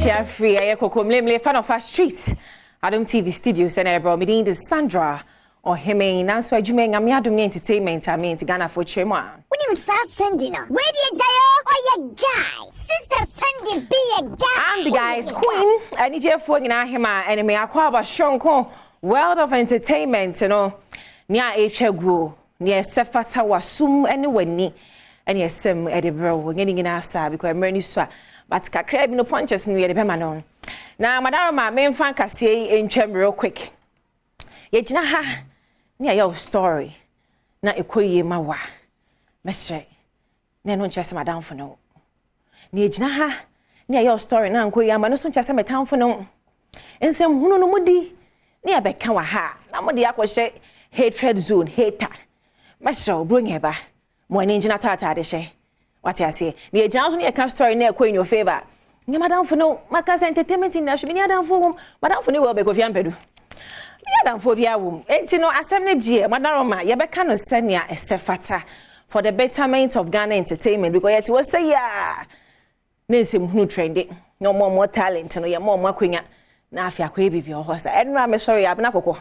Free aye kokomlemle fan of our street Adom TV studios and ebro me the Sandra or heme nanso adwuma ngam Adom entertainment ame Ghana for chema Unim sa Sandy no where the jayo or your guy sister Sandy be a guy I'm the guy's queen and ije fo nyina hema and me akwa ba shonko world of entertainment you know nia ehwegu nia sefata wasum ene wani ene yesem edebro ngini asa because emre ni so but kakra bi no punches no ye de bema no na madam ma me mfa kase entwem real quick ye gina ha na your story na ekoyi mawa mesre na no nchese madam fo no na ye gina ha na your story na nkoyi ama no so nchese metam fo no ensem hunu no mudi na be ka wa ha na mudi akohye hatred zone hater mesre obrunyeba mo ni gina tata de hye what I say? The agents only a story near in your favor. Ni madam for no, Macas entertainment in Nash, Madam for Madam for no, because Yampedu. Madam for the womb. It's no assembly G, Madame, Yabacano Senia, a sefata for the betterment of Ghana entertainment because it was say, yeah. Nancy who trending, no more talent, no more queen. Now, if you are your horse, and I'm sorry, Abenako.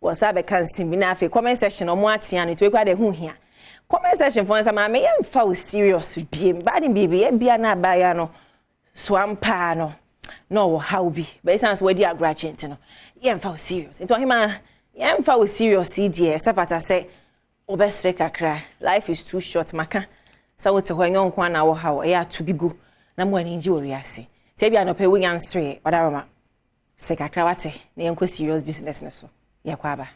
Was I can see me now for comment section or more, and it's required a who here. Comment section for some me emfa serious biem bad baby e bia na baya no swampa no how be but sense we dia graduate no ye emfa serious into him ye emfa serious cds sefata say obestre kakra life is too short maka sa wote ho enyo nkwa na wo how e to be go na mo ani ji oriase te bia no pe we answer odaroma se kakra wate na yenko serious business ne so ye kwa ba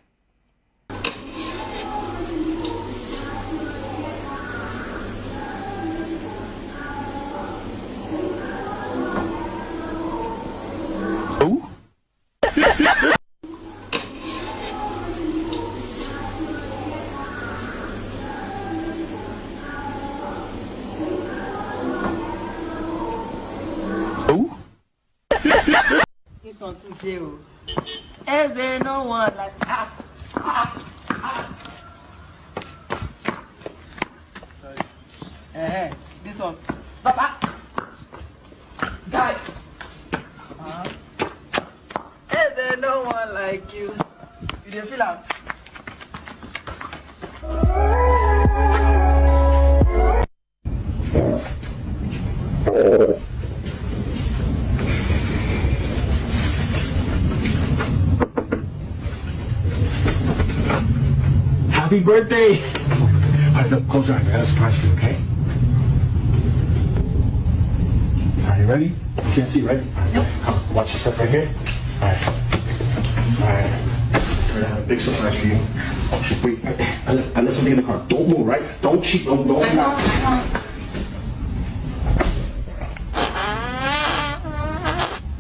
This one too cute. Is there no one like Sorry. This one. Papa. Guy. Is there no one like you? You didn't feel out? Happy birthday! All right, look, close your eyes. I got a surprise for you, okay? Are you ready? You can't see, right? Nope. Come, watch yourself right here. All right. All right. We're gonna have a big surprise for you. Oh, wait, I left something in the car. Don't move, right? Don't cheat. Don't. I won't.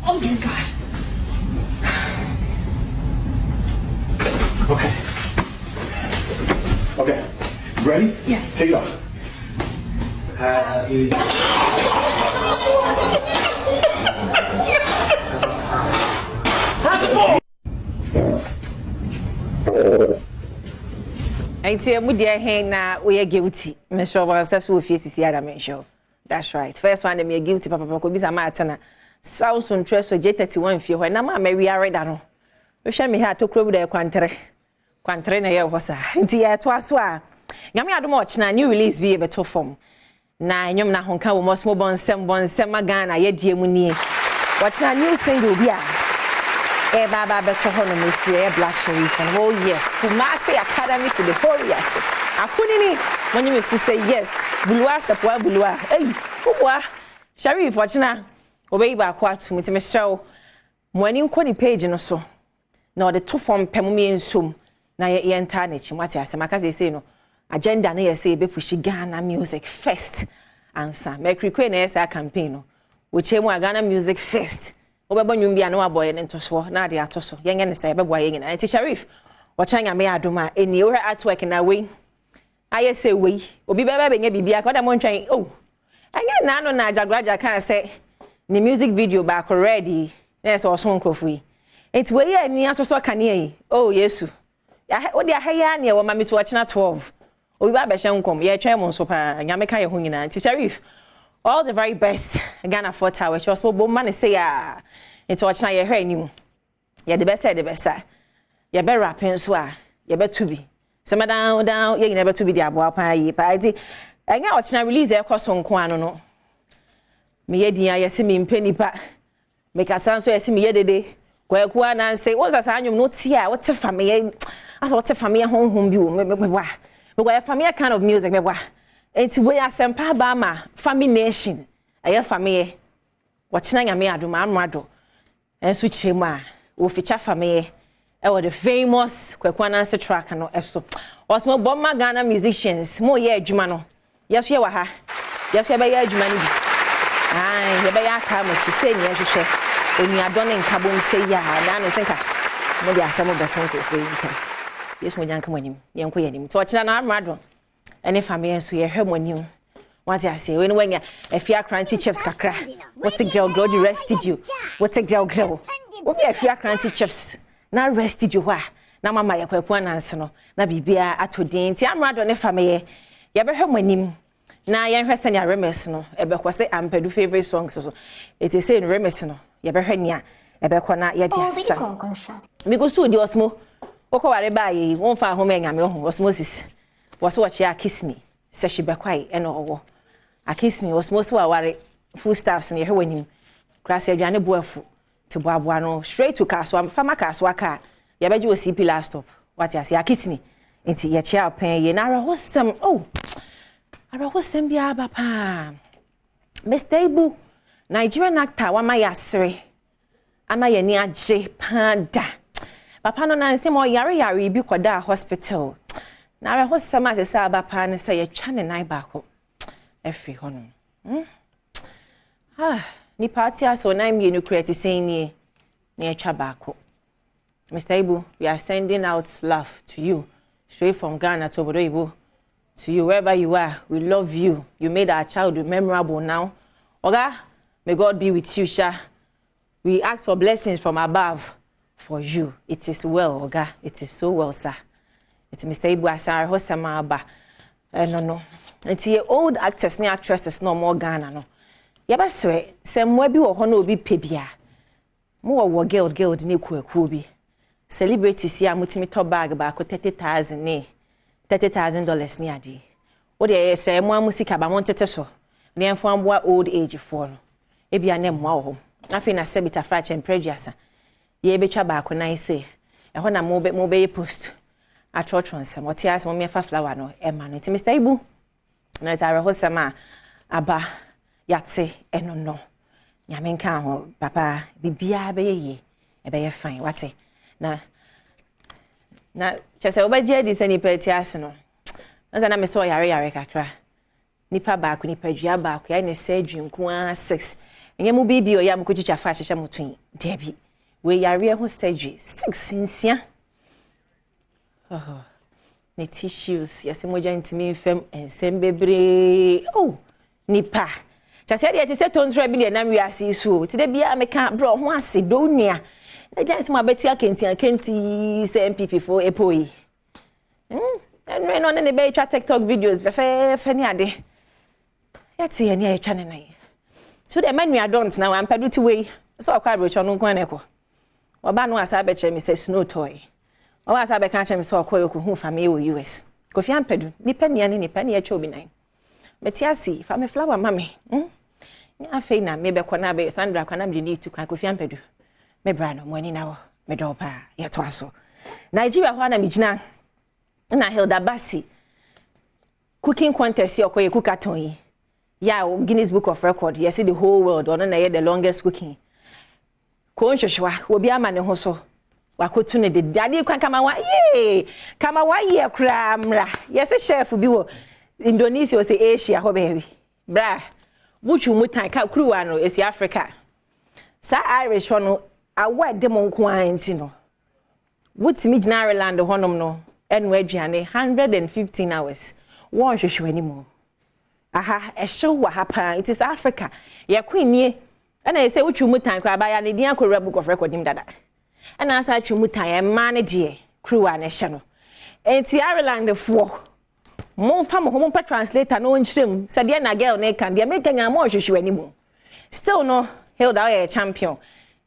Oh my God. Okay. Okay. You ready? Yes. Take it off. Ain't mu dia hen na we are guilty. Me sure was that's who face is here that show. That's right. First one me guilty papa ko bisa ma atena. South Central so J31 fie ho na ma we are ready no. We hwe me ha to kro bi da kwantre na ye ho sa. Nti ye to aso a. Nyame Adom ochina new release bi e beto form. Na enyom na honka wo mosmo bonsem Ghana ye die mu nie. Ochina new single bi a e baba beto ho no me free Black Sherif and oh yes Kumasi Academy to the whole yes akunini when you say yes bulwa sapwa bulwa eh kubwa Sherif ochina obey ba kwa to me show mwani nko ni page no so na the to form pemumi ensum na ye enter na chimwati asema kaze say no agenda na ye say be push Ghana music first answer make request na yes campaign no we chemu Ghana music first obeba nwumbi ana waboye ne ntoso na ade atoso yenye ne sai beboa yenye na Sherif ochanya me Adom a eni we artwork na we aye say we obi beba benye bibia ka da mo ntwan oh anya na no na ajagraja kan say ni music video back already na so so nkrofo yi enti we ye ni asoso kan ye oh yesu o dia haya na wo mami to ochina 12 obi ba be hye nkom ye twen mo so pa nyame kan ye ho nyina Sherif all the very best Ghana for Tower. She was more money say it's watching your hair anymore. Yeah, the best, you better rap and swear, you better to be. Some down, you never to be the abo pie, party. And now watching I release their cost on Quano. No, me, dear, you see me in penny pat. Make a sound so I see me yesterday. Go Kwana and say, what's a you not here? What's a family? As what's a family home view, but why a family kind of music, it's where Sempa Bama, family nation, a year family. Watching a me Adom Amado and switch him, will feature family. The famous Kwekwana track and episode. Was more bomber Ghana musicians, more year Jumano. Yes, you are. Yes, you are Jumani. Ah, you better come what you say, yes, you say. When you are done in Kabum, say, yeah, and I think maybe some of the phone for you. Yes, when you come when young queen, to watch an armado. And if I'm here, so you hear when you. What I say, when if you are crunchy chips, kakra. What's a girl, God arrested you? What's a girl? What be if you are crunchy chips? Now rested you were. Now, Mamma, you quite one answer. No, now be at to dance. I'm rather on a family. You ever heard my name? Now, young Heston, your remissno. Ever was say, I'm pedu favorite songs. So it is saying remissno. You ever heard ya? Ever conna yet. Because to the Osmo. Oko, I buy ye, won't find home and osmosis. Was what ya kiss me. Says she be quiet and all. I kiss me was most worry. Full staffs and your winning. Crassy Johnny Boyfu. To Badwam, straight to Castle, Fama Caswaka. You bet you a CP last stop. What you say, kiss me. It's your chair pay, and I was some. Oh, I was some bia, papa. Miss Table, Nigerian actor, one my assery. Am I a near J. Panda? Papa no nancy more yari bukoda hospital. Now I was some as a saba pan say a chan and I back up. Every honor. Ni party so na me no create saying near Chabako. Mr. Ibu, we are sending out love to you straight from Ghana to Obodo to you wherever you are. We love you. You made our childhood memorable now. Oga, may God be with you, Sha. We ask for blessings from above for you. It is well, Oga. It is so well, sir. It's Mr. Ibu Asar Ahosema Aba. No. It's your old actors and actresses no more Ghana no. Yabaswe, some webi or hono be pebia. More war guild ni kubi. Celebrities ya mutimi top bag ba ko $30,000 ni adi. O de say mo musika ba mon tete so. Na enfo amboa old age for no. Ebia na mo wo. Afi na sebita frache empreduasa. Ye betwa ba ko nan say. E ho na mo be post. Atrotron sam. O tias mo me fa flower no e ma no. Ti Mr. Ibu. Na ta Ahosema Aba. Yatse eno no. Nyame nka ho papa bibia be ye e be fine wate. Na chese obaje di se ni peti ase no. Na me so yare kakra. Nipa ba ko nipa dua ba ko ya ne surgery nko 6. Enye mu bibi o ya mu kochicha fa hyehyɛ mutun. Debi. We yare ho surgery 6 nsia. Ne tissues yase moja ntimi fam ensem bebre. Oh, nipa Chase dey say tontra bi dey na we asi so. Ti dey bia me kan bro ho ase do nua. Na dey ti ma beti akenti say MPP for epoyi. And no ne be twa TikTok videos fe ni ade. Yati ye ni e twa ne nan. So the man we don't now am pedu ti we. So akwa bro cho no kwan ne ko. Oba no asa be che me say snow toy. Oba asa be kan che me so akwa yoku hu family wo US. Kofi am pedu. Nipa nia ne nipa ne atwa obi nan. Metiasi fa me flower mami. Nya afei na me be kona be Sandra kwana me ni tu kan Kofi ampedu. Me bra no mo ani na wo. Me do pa ye to aso. Nigeria ho na me gina. Na Hilda Basi. Cooking contest ye okoye cookathon yi. Ya Guinness Book of Record. You see the whole world ono na ye the longest cooking. Ko nhwehwa obi ama ne ho so. Wakotu ne de dade kwan kama wa ye. Kama wa ye kra mra. Yes chef bi wo Indonesia or say Asia ho baby. Bra. Wuchu mutan ka kruwa no esi Africa. Sa Irish no awa demo nko anti no. Wutimi gina Ireland honom no enwe aduane 115 hours. Won hwehwe animo. Aha, e show what happen. It is Africa. Ye queen nie. And I say wuchu mutan kwa ba ya ne dia ko Book of Record nim dada. And as I chu mutan e ma ne die kruwa ne hye no. Enti Ireland fo mo fa mo pe translator no nchirem said de na girl na kan de make nya mo hwehwe animu still no Hilda a champion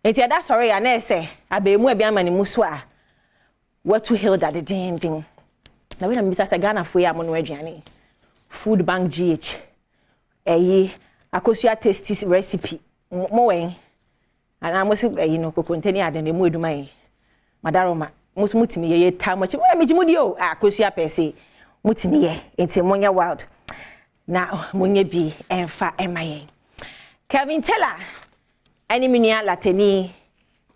enti ada sorry ya na ese abemu e bia mani mu so a what to Hilda the ding na we na mbisa se Ghana fo ya mo no aduane food bank GH akosua tasty recipe mo wen ana mo se no kokontani ade na mu eduma yi madaroma mo so mutimi ye ta mo che mo me gimudi o akosua pese mutimi ye enti monya wild na monya bi emfa emaye Kevin Teller eniminia lateni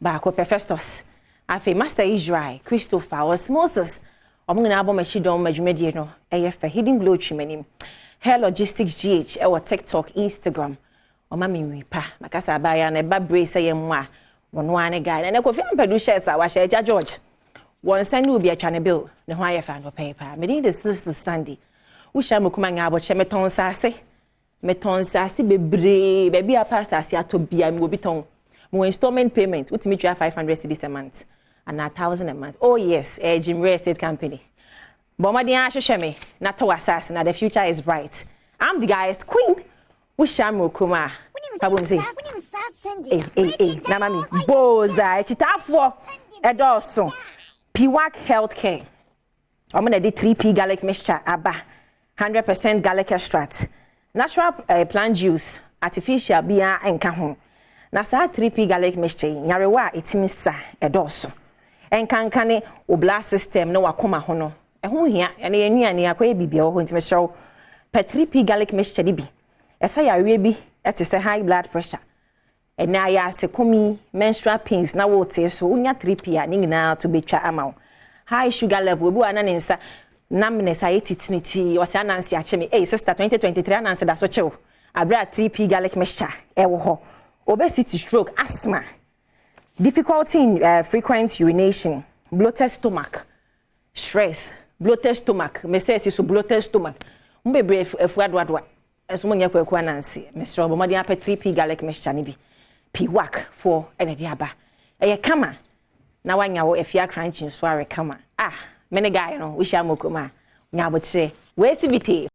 ba ko Festus afi Master Israel Christopher Osmosis omuna abo machidon majumedie no eyefa hidden glow chimanim Hair Logistics GH ewo TikTok Instagram omami wipa makasa abaya na ba brace yemwa wono ane guy na kofi ampadu shirts a wa share George won send obi atwane bill ne ho ayefa no paper me dey this Sunday wo sha mokuma nya abo che meton sase bebre baby apa sase atobia me obi ton mo installment payment utimi twa 500 cedis a month and 1000 a month. Oh yes, Jim Real Estate Company. Bomadi ahwehwe me na to asase na the future is bright. I'm the guy's queen. We shamo kuma. Kabum say. Na mami boza chitafo edoso. Piwak Healthcare. I'm gonna do 3P garlic mixture aba. 100% garlic extract. Natural plant juice, artificial bia enka ho. Na sa 3P garlic mixture nyarewa etimisa edoso. Enkankane o blast system no wakoma ho no. Eho hia ene yanuane akwa bibia ho ntime show. Per 3P garlic mixture di bi. Esa yarewa bi etise high blood pressure. Ena ya sekomi menstrual pains na wote so unya 3P a ni nyina to betwa ama. High sugar level bu ana nensa namness ayetitinity wasi anansi achemi sister 2023 anansi da so chew abra 3P garlic mixture ewo ho obesity stroke asthma difficulty in frequent urination bloated stomach stress bloated stomach mesesi so bloated stomach mbebre efu adwadwa enso monya kwaku anansi mesro obomadi apɛ 3P garlic mixture ni bi piwak for enedi aba eye kama na wanya wo efia crunching so are kama many guy no we shall mokoma nya botre we sibite